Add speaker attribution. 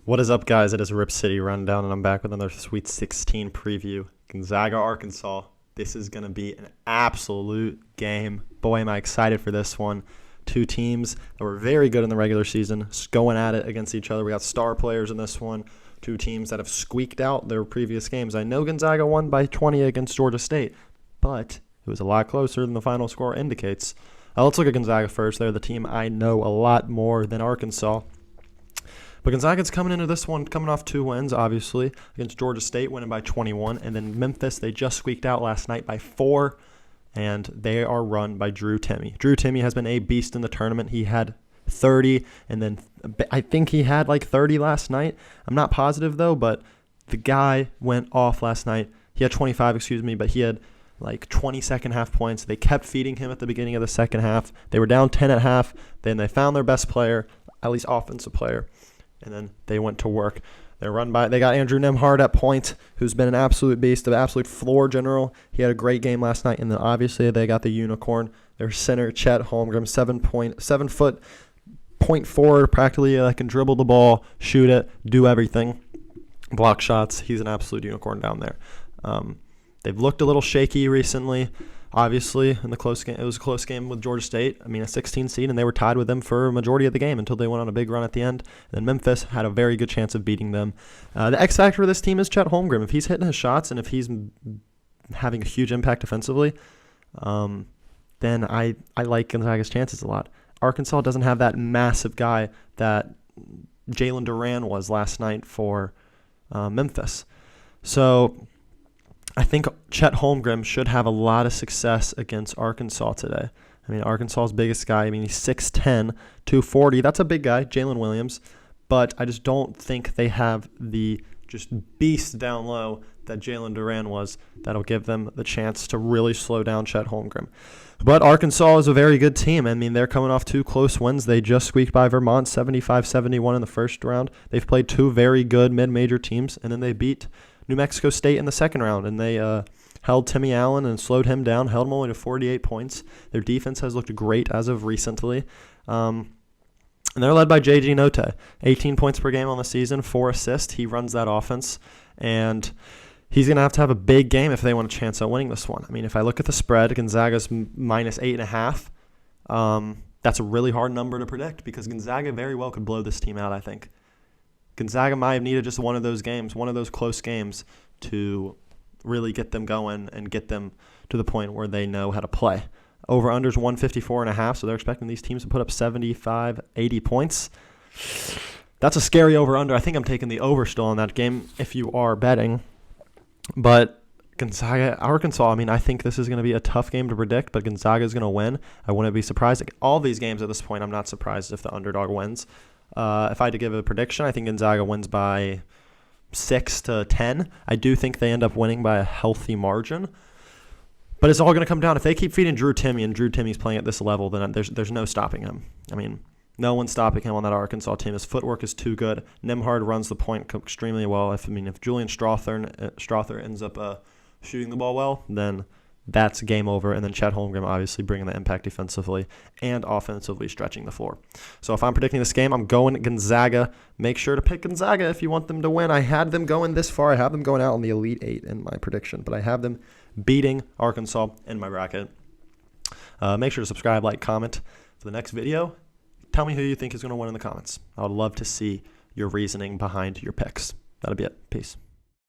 Speaker 1: What is up, guys? It is Rip City Rundown, and I'm back with another Sweet 16 preview. Gonzaga, Arkansas. This is going to be an absolute game. Boy, am I excited for this one. Two teams that were very good in the regular season, going at it against each other. We got star players in this one. Two teams that have squeaked out their previous games. I know Gonzaga won by 20 against Georgia State, but it was a lot closer than the final score indicates. Let's look at Gonzaga first. They're the team I know a lot more than Arkansas. But Gonzaga's coming into this one, coming off 2 wins, obviously, against Georgia State, winning by 21. And then Memphis, they just squeaked out last night by 4, and they are run by Drew Timme. Drew Timme has been a beast in the tournament. He had 30, and then I think he had like 30 last night. I'm not positive, though, but the guy went off last night. He had 25, but he had like 20 second-half points. They kept feeding him at the beginning of the second half. They were down 10 at half. Then they found their best player, at least offensive player, and then they went to work. They got Andrew Nembhard at point, who's been an absolute beast, an absolute floor general. He had a great game last night, and then obviously they got the unicorn, their center, Chet Holmgren, 7 foot, point forward, practically can dribble the ball, shoot it, do everything, block shots. He's an absolute unicorn down there. They've looked a little shaky recently. Obviously, in the close game, it was a close game with Georgia State. A 16 seed, and they were tied with them for a majority of the game until they went on a big run at the end. And then Memphis had a very good chance of beating them. The X factor of this team is Chet Holmgren. If he's hitting his shots and if he's having a huge impact defensively, then I like Gonzaga's chances a lot. Arkansas doesn't have that massive guy that Jalen Duran was last night for Memphis. So I think Chet Holmgren should have a lot of success against Arkansas today. Arkansas's biggest guy, he's 6'10", 240. That's a big guy, Jalen Williams. But I just don't think they have the just beast down low that Jalen Duran was that'll give them the chance to really slow down Chet Holmgren. But Arkansas is a very good team. They're coming off 2 close wins. They just squeaked by Vermont 75-71 in the first round. They've played 2 very good mid-major teams, and then they beat New Mexico State in the second round, and they held Timmy Allen and slowed him down, held him only to 48 points. Their defense has looked great as of recently. And they're led by J.G. Note, 18 points per game on the season, 4 assists. He runs that offense, and he's going to have a big game if they want a chance at winning this one. If I look at the spread, Gonzaga's minus 8.5. That's a really hard number to predict because Gonzaga very well could blow this team out, I think. Gonzaga might have needed just one of those games, one of those close games to really get them going and get them to the point where they know how to play. Over-under's 154.5, so they're expecting these teams to put up 75, 80 points. That's a scary over-under. I think I'm taking the over still on that game if you are betting. But Gonzaga, Arkansas, I think this is going to be a tough game to predict, but Gonzaga is going to win. I wouldn't be surprised. All these games at this point, I'm not surprised if the underdog wins. If I had to give a prediction, I think Gonzaga wins by 6-10. I do think they end up winning by a healthy margin. But it's all going to come down. If they keep feeding Drew Timme and Drew Timme's playing at this level, then there's no stopping him. No one's stopping him on that Arkansas team. His footwork is too good. Nembhard runs the point extremely well. If Julian Strother ends up shooting the ball well, then that's game over. And then Chet Holmgren obviously bringing the impact defensively and offensively stretching the floor. So if I'm predicting this game, I'm going Gonzaga. Make sure to pick Gonzaga if you want them to win. I had them going this far. I have them going out in the Elite 8 in my prediction, but I have them beating Arkansas in my bracket. Make sure to subscribe, like, comment for the next video. Tell me who you think is going to win in the comments. I would love to see your reasoning behind your picks. That'll be it. Peace.